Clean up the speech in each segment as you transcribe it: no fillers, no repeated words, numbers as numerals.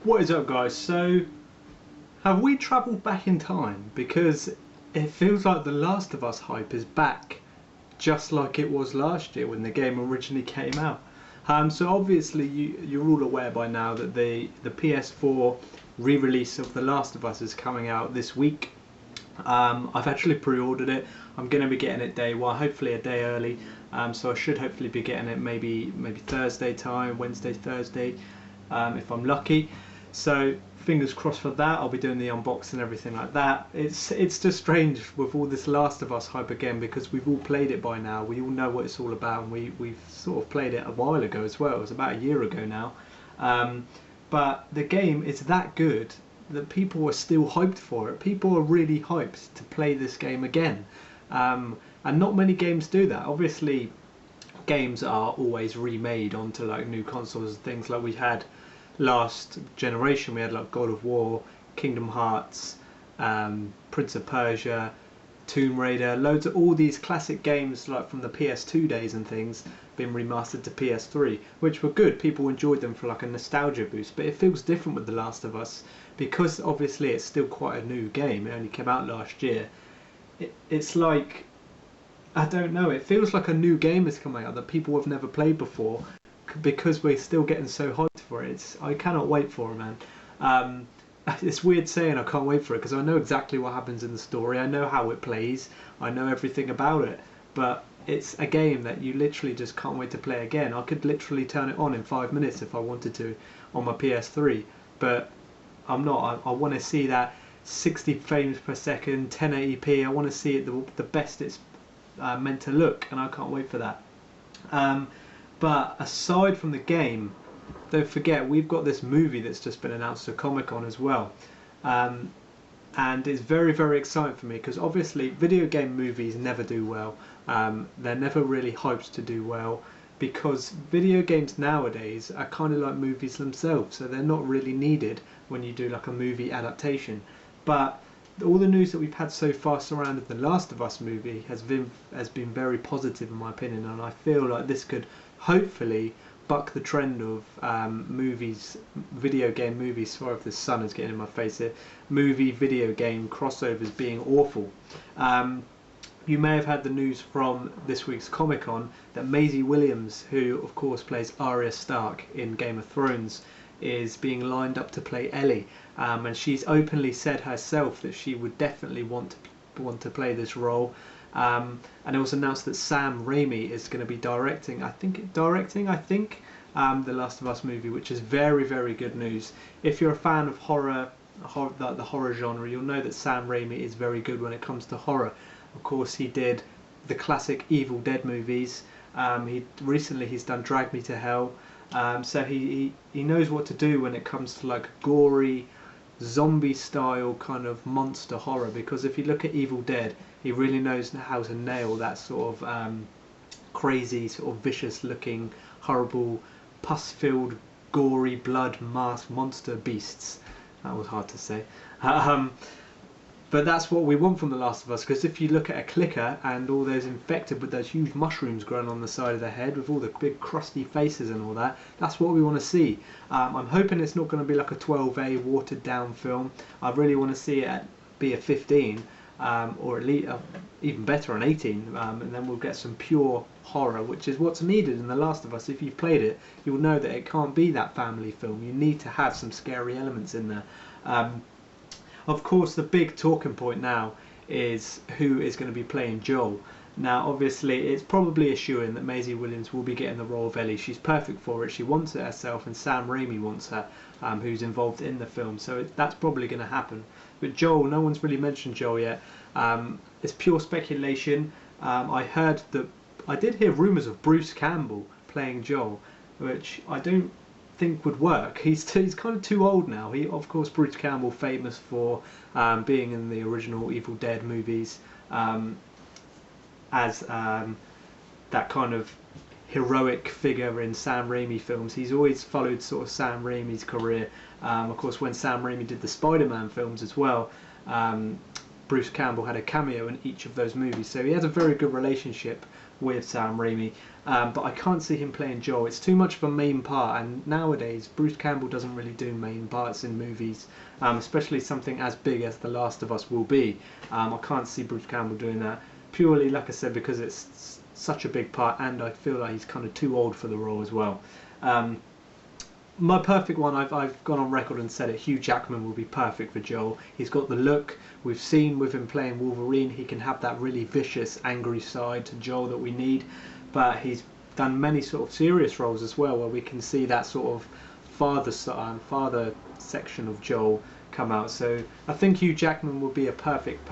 What is up, guys? So, have we travelled back in time? Because it feels like the Last of Us hype is back, just like it was last year when the game originally came out. So obviously you're all aware by now that the PS4 re-release of The Last of Us is coming out this week. I've actually pre-ordered it. I'm going to be getting it day one, hopefully a day early. So I should hopefully be getting it maybe Thursday time, Wednesday, Thursday, if I'm lucky. So fingers crossed for that. I'll be doing the unboxing and everything like that. It's just strange with all this Last of Us hype again, because we've all played it by now. We all know what it's all about, and we've sort of played it a while ago as well. It was about a year ago now. But the game is that good that people are still hyped for it. People are really hyped to play this game again. And not many games do that. Obviously, games are always remade onto like new consoles and things. Like we had last generation, we had like God of War, Kingdom Hearts, Prince of Persia, Tomb Raider, loads of all these classic games like from the PS2 days and things been remastered to PS3, which were good. People enjoyed them for like a nostalgia boost. But it feels different with The Last of Us, because obviously it's still quite a new game. It only came out last year. It's like, I don't know, it feels like a new game is coming out that people have never played before, because we're still getting so hyped for it. I cannot wait for it, man. It's weird saying I can't wait for it, because I know exactly what happens in the story. I know how it plays. I know everything about it. But it's a game that you literally just can't wait to play again. I could literally turn it on in 5 minutes if I wanted to on my PS3. But I'm not. I want to see that 60 frames per second, 1080p. I want to see it the best it's meant to look, and I can't wait for that. But aside from the game, don't forget we've got this movie that's just been announced at Comic-Con as well, and it's very, very exciting for me, because obviously video game movies never do well. They're never really hyped to do well, because video games nowadays are kind of like movies themselves, so they're not really needed when you do like a movie adaptation. But all the news that we've had so far surrounding the Last of Us movie has been very positive in my opinion, and I feel like this could hopefully buck the trend of video game movies. Sorry if the sun is getting in my face here. Video game crossovers being awful. You may have had the news from this week's Comic-Con that Maisie Williams, who of course plays Arya Stark in Game of Thrones, is being lined up to play Ellie, and she's openly said herself that she would definitely want to play this role. And it was announced that Sam Raimi is going to be directing the Last of Us movie, which is very, very good news. If you're a fan of the horror genre, you'll know that Sam Raimi is very good when it comes to horror. Of course, he did the classic Evil Dead movies. He's done Drag Me to Hell. So he knows what to do when it comes to like gory, zombie style kind of monster horror, because if you look at Evil Dead, he really knows how to nail that sort of crazy, sort of vicious looking, horrible, pus-filled, gory, blood-masked monster beasts. That was hard to say. But that's what we want from The Last of Us, because if you look at a clicker and all those infected with those huge mushrooms growing on the side of their head with all the big crusty faces and all that, that's what we want to see. I'm hoping it's not going to be like a 12A watered down film. I really want to see it be a 15, or at least even better an 18, and then we'll get some pure horror, which is what's needed in The Last of Us. If you've played it, you'll know that it can't be that family film. You need to have some scary elements in there. Of course, the big talking point now is who is going to be playing Joel. Now, obviously, it's probably a shoo-in that Maisie Williams will be getting the role of Ellie. She's perfect for it. She wants it herself, and Sam Raimi wants her, who's involved in the film. So that's probably going to happen. But Joel, no one's really mentioned Joel yet. It's pure speculation. I did hear rumours of Bruce Campbell playing Joel, which I don't think would work. He's kind of too old now. Of course, Bruce Campbell, famous for being in the original Evil Dead movies as that kind of heroic figure in Sam Raimi films. He's always followed sort of Sam Raimi's career. Of course, when Sam Raimi did the Spider-Man films as well, Bruce Campbell had a cameo in each of those movies, so he has a very good relationship with Sam Raimi, but I can't see him playing Joel. It's too much of a main part, and nowadays Bruce Campbell doesn't really do main parts in movies, especially something as big as The Last of Us will be. I can't see Bruce Campbell doing that, purely, like I said, because it's such a big part, and I feel like he's kind of too old for the role as well. My perfect one, I've gone on record and said it, Hugh Jackman will be perfect for Joel. He's got the look. We've seen with him playing Wolverine, he can have that really vicious, angry side to Joel that we need, but he's done many sort of serious roles as well, where we can see that sort of father section of Joel come out. So I think Hugh Jackman will be a perfect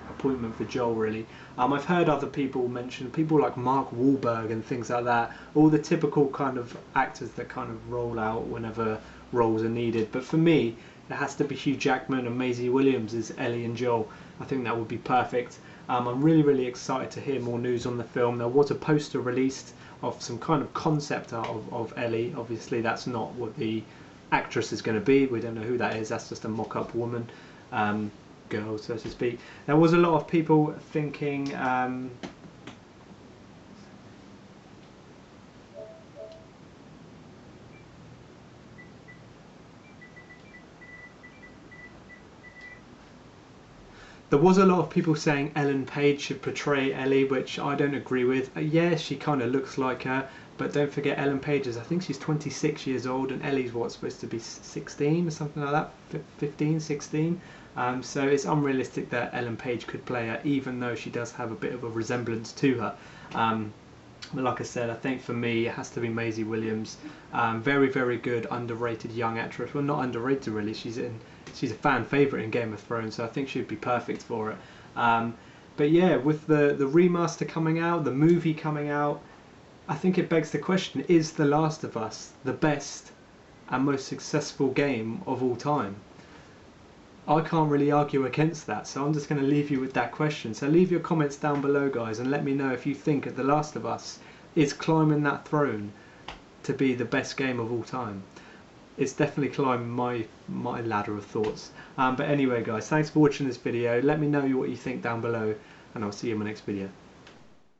appointment for Joel, really. I've heard other people mention, people like Mark Wahlberg and things like that, all the typical kind of actors that kind of roll out whenever roles are needed. But for me, it has to be Hugh Jackman, and Maisie Williams as Ellie and Joel. I think that would be perfect. I'm really excited to hear more news on the film. There was a poster released of some kind of concept art of Ellie. Obviously that's not what the actress is going to be. We don't know who that is. That's just a mock-up woman, girl, so to speak. There was a lot of people thinking there was a lot of people saying Ellen Page should portray Ellie, which I don't agree with. Yeah, she kind of looks like her, but don't forget Ellen Page is, I think she's 26 years old, and Ellie's what's supposed to be 16 or something like that, 15, 16. So it's unrealistic that Ellen Page could play her, even though she does have a bit of a resemblance to her. But like I said, I think for me it has to be Maisie Williams. Very good, underrated young actress. Well, not underrated really. She's a fan favourite in Game of Thrones, so I think she'd be perfect for it. But yeah, with the remaster coming out, the movie coming out, I think it begs the question: is The Last of Us the best and most successful game of all time? I can't really argue against that, so I'm just going to leave you with that question. So leave your comments down below, guys, and let me know if you think The Last of Us is climbing that throne to be the best game of all time. It's definitely climbing my ladder of thoughts. But anyway, guys, thanks for watching this video. Let me know what you think down below, and I'll see you in my next video.